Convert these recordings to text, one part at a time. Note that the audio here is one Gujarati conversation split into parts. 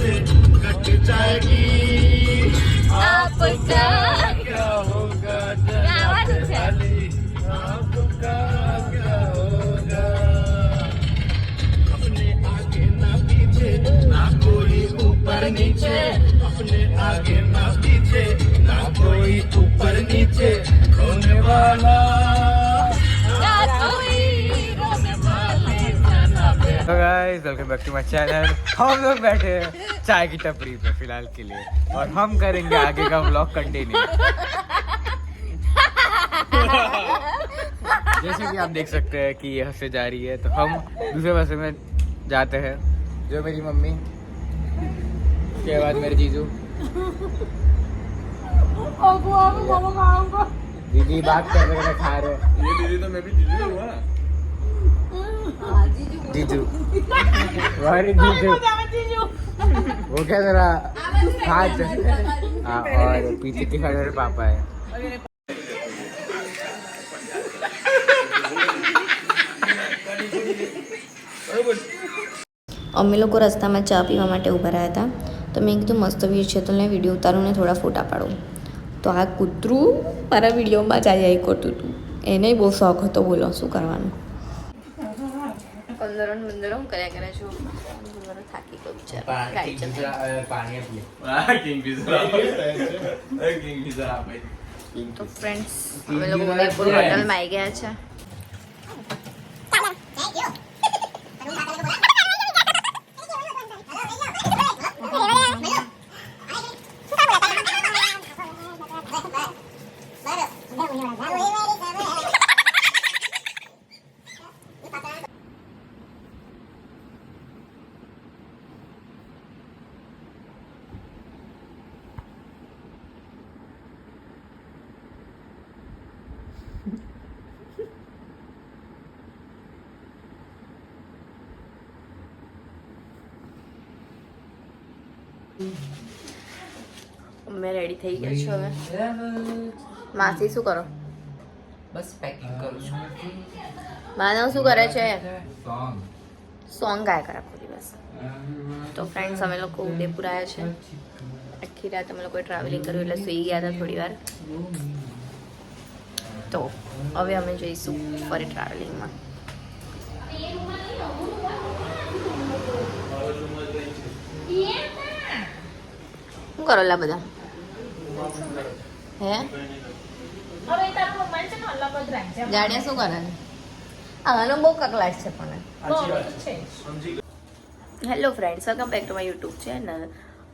से कट जाएगी आपका क्या होगा आपका क्या होगा अपने आगे ना पीछे ना कोई ऊपर नीचे अपने आगे ना पीछे ना कोई ऊपर नीचे रोने वाला तो guys welcome back to my channel. हम लोग बैठे हैं चाय की टपरी पे फिलहाल के लिए और हम करेंगे आगे का व्लॉग कंटिन्यू। जैसे कि आप देख सकते हैं कि ये हंसे जा रही है तो हम दूसरे बस में जाते हैं। जो मेरी मम्मी, उसके बाद मेरे जीजू, दीदी बात कर रहे हैं, खा रहे हैं। ये दीदी तो मैं भी दीदी हुआ ना। जीजू अरे जीजू वो क्या जरा हाथ। हाँ, और पीछे के खड़े मेरे पापा है। અમે લોકો રસ્તામાં ચા પીવા માટે ઊભા રહ્યા હતા તો મેં કીધું મસ્ત વ્યૂ છે તો મેં વિડીયો ઉતારું ને થોડા ફોટા પાડું તો આ કૂતરું મારા વિડીયોમાં જ આવી કરતું હતું એને બહુ શોખ હતો બોલો શું કરવાનું બંદરો કર્યા કરે છું થાકી ગયું છે તો ફ્રેન્ડ્સ અમે લોકો ઉદયપુર હોટલમાં આવી ગયા છે मैं रेडी થઈ ગયા છું હવે માસી શું કરો બસ પેકિંગ કરું છું માનવ શું કરે છે સોંગ ગાયા કરે આખો દિવસ તો ફ્રેન્ડ્સ અમે લોકો ઉદયપુર આવ્યા છે આખી રાત અમે લોકોએ ટ્રાવેલિંગ કર્યું એટલે સૂઈ ગયા હતા થોડી વાર તો હવે અમે જઈશું ફરી ટ્રાવેલિંગમાં શું કરો લા બધા હે જાડિયા શું કરે આનો બહુ કકલાટ છે પણ hello friends welcome back to my YouTube channel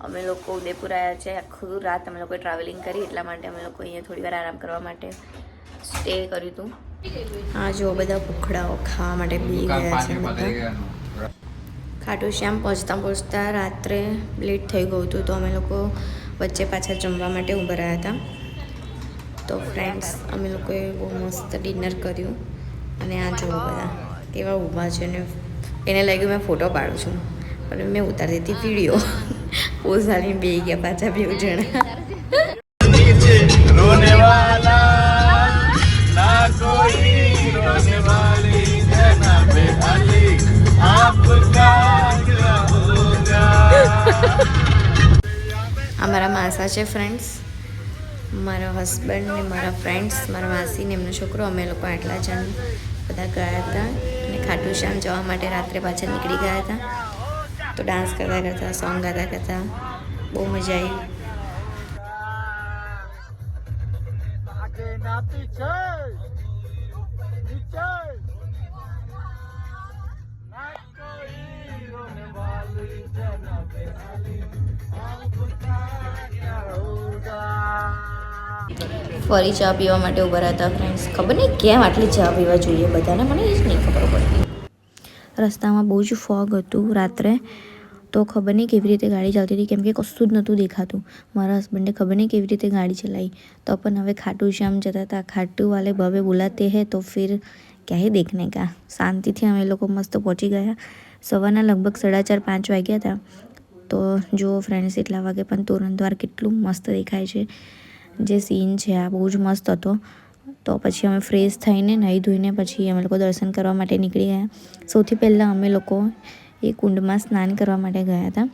અમે લોકો ઉદયપુર આવ્યા છે આખું રાત અમે લોકોએ ટ્રાવેલિંગ કરી એટલા માટે અમે લોકો અહીંયા થોડી વાર આરામ કરવા માટે સ્ટે કર્યું હતું હા જો બધા ભૂખડાઓ ખાવા માટે બી ગયા છે ખાટુ શ્યામ પહોંચતા રાત્રે લેટ થઈ ગયું હતું તો અમે લોકો વચ્ચે પાછા જમવા માટે ઊભા રહ્યા હતા તો ફ્રેન્ડ્સ અમે લોકોએ બહુ મસ્ત ડિનર કર્યું અને આ જો બધા કેવા ઊભા છે ને એને લાગ્યું મેં ફોટો પાડું છું પણ મેં ઉતારી દીધી વિડીયો પોઝ આલીને બેસી ગયા પાછા બે જણા रोने वाला ना कोई रोने वाली जनाबे अली आपका क्या होगा અમારા માસા છે ફ્રેન્ડ્સ મારા હસબન્ડ ને મારા ફ્રેન્ડ્સ મારા માસી ને એમનો છોકરો અમે લોકો આટલા જણ બધા ગયા હતા અને ખાટુ શ્યામ જવા માટે રાત્રે પાછા નીકળી ગયા હતા તો ડાન્સ કરતા કરતા સોંગ ગાતા કરતા બહુ મજા આવી ફરી ચા પીવા માટે ઊભા હતા ફ્રેન્ડ્સ ખબર નહીં કેમ આટલી ચા પીવા જોઈએ બધાને મને એ જ નહીં ખબર પડતી રસ્તામાં બહુ જ ફોગ હતું રાત્રે તો ખબર નહીં કેવી રીતે ગાડી ચાલતી હતી કેમ કે કશું જ નહોતું દેખાતું મારા હસબન્ડે ખબર નહીં કેવી રીતે ગાડી ચલાવી તો પણ હવે ખાટુ શ્યામ જતા હતા ખાટુ વાલે ભવે બુલાતે હે તો ફિર ક્યાં દેખને કા શાંતિથી અમે લોકો મસ્ત પહોંચી ગયા સવારના લગભગ 4:30-5 વાગ્યા હતા તો જુઓ ફ્રેન્ડ્સ એટલા વાગે પણ તોરણ દ્વાર કેટલું મસ્ત દેખાય છે જે સીન છે આ બહુ જ મસ્ત હતો તો પછી અમે ફ્રેશ થઈને નાહી ધોઈને પછી અમે લોકો દર્શન કરવા માટે નીકળી ગયા સૌથી પહેલાં અમે લોકો એ કુંડમાં સ્નાન કરવા માટે ગયા હતા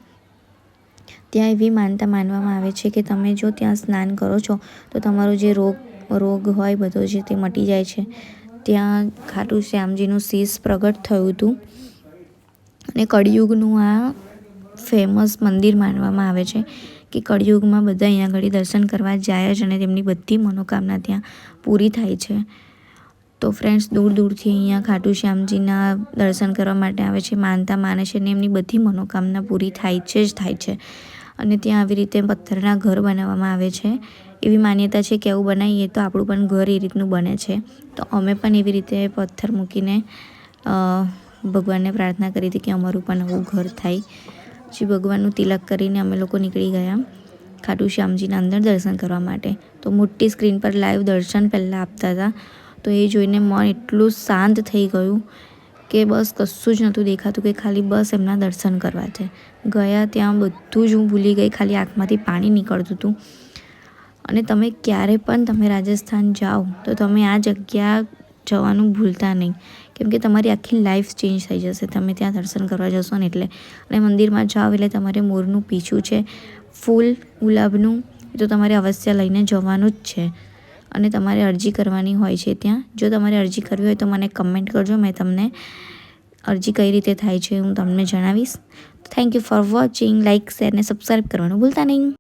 ત્યાં એવી માનતા માનવામાં આવે છે કે તમે જો ત્યાં સ્નાન કરો છો તો તમારો જે રોગ હોય બધો છે તે મટી જાય છે. ત્યાં ખાટુ શ્યામજીનું શીશ પ્રગટ થયું હતું અને કળિયુગનું આ ફેમસ મંદિર માનવામાં આવે છે કે કળિયુગમાં બધા અહીંયા આગળ દર્શન કરવા જાય જ અને તેમની બધી મનોકામના ત્યાં પૂરી થાય છે. તો ફ્રેન્ડ્સ દૂર દૂરથી અહીંયા ખાટુ શ્યામજીના દર્શન કરવા માટે આવે છે, માનતા માને છે અને એમની બધી મનોકામના પૂરી થાય છે. અને ત્યાં આવી રીતે પથ્થરના ઘર બનાવવામાં આવે છે. એવી માન્યતા છે કે આવું બનાવીએ તો આપણું પણ ઘર એ રીતનું બને છે. તો અમે પણ એવી રીતે પથ્થર મૂકીને ભગવાનને પ્રાર્થના કરી હતી કે અમારું પણ આવું ઘર થાય. પછી ભગવાનનું તિલક કરીને અમે લોકો નીકળી ગયા ખાટુ શ્યામજીના અંદર દર્શન કરવા માટે. તો મોટી સ્ક્રીન પર લાઈવ દર્શન પહેલાં આપતા હતા. તો એ જોઈને મન એટલું શાંત થઈ ગયું કે બસ કશું જ નહોતું દેખાતું કે ખાલી બસ એમના દર્શન કરવા છે. ગયા ત્યાં બધું જ હું ભૂલી ગઈ, ખાલી આંખમાંથી પાણી નીકળતું હતું. અને તમે ક્યારે પણ તમે રાજસ્થાન જાઓ તો તમે આ જગ્યા જવાનું ભૂલતા નહીં, કેમ કે તમારી આખી લાઈફ ચેન્જ થઈ જશે તમે ત્યાં દર્શન કરવા જશો ને એટલે. અને મંદિરમાં જાઓ એટલે તમારે મોરનું પીછું છે, ફૂલ ગુલાબનું, એ તો તમારે અવશ્ય લઈને જવાનું જ છે. અને તમારે અરજી કરવાની હોય છે ત્યાં. જો તમારે અરજી કરવી હોય તો મને કમેન્ટ કરજો, મેં તમને અરજી કઈ રીતે થાય છે હું તમને જણાવીશ. Thank you for watching. Like, share ને સબસ્ક્રાઈબ કરવાનું ભૂલતા નહીં.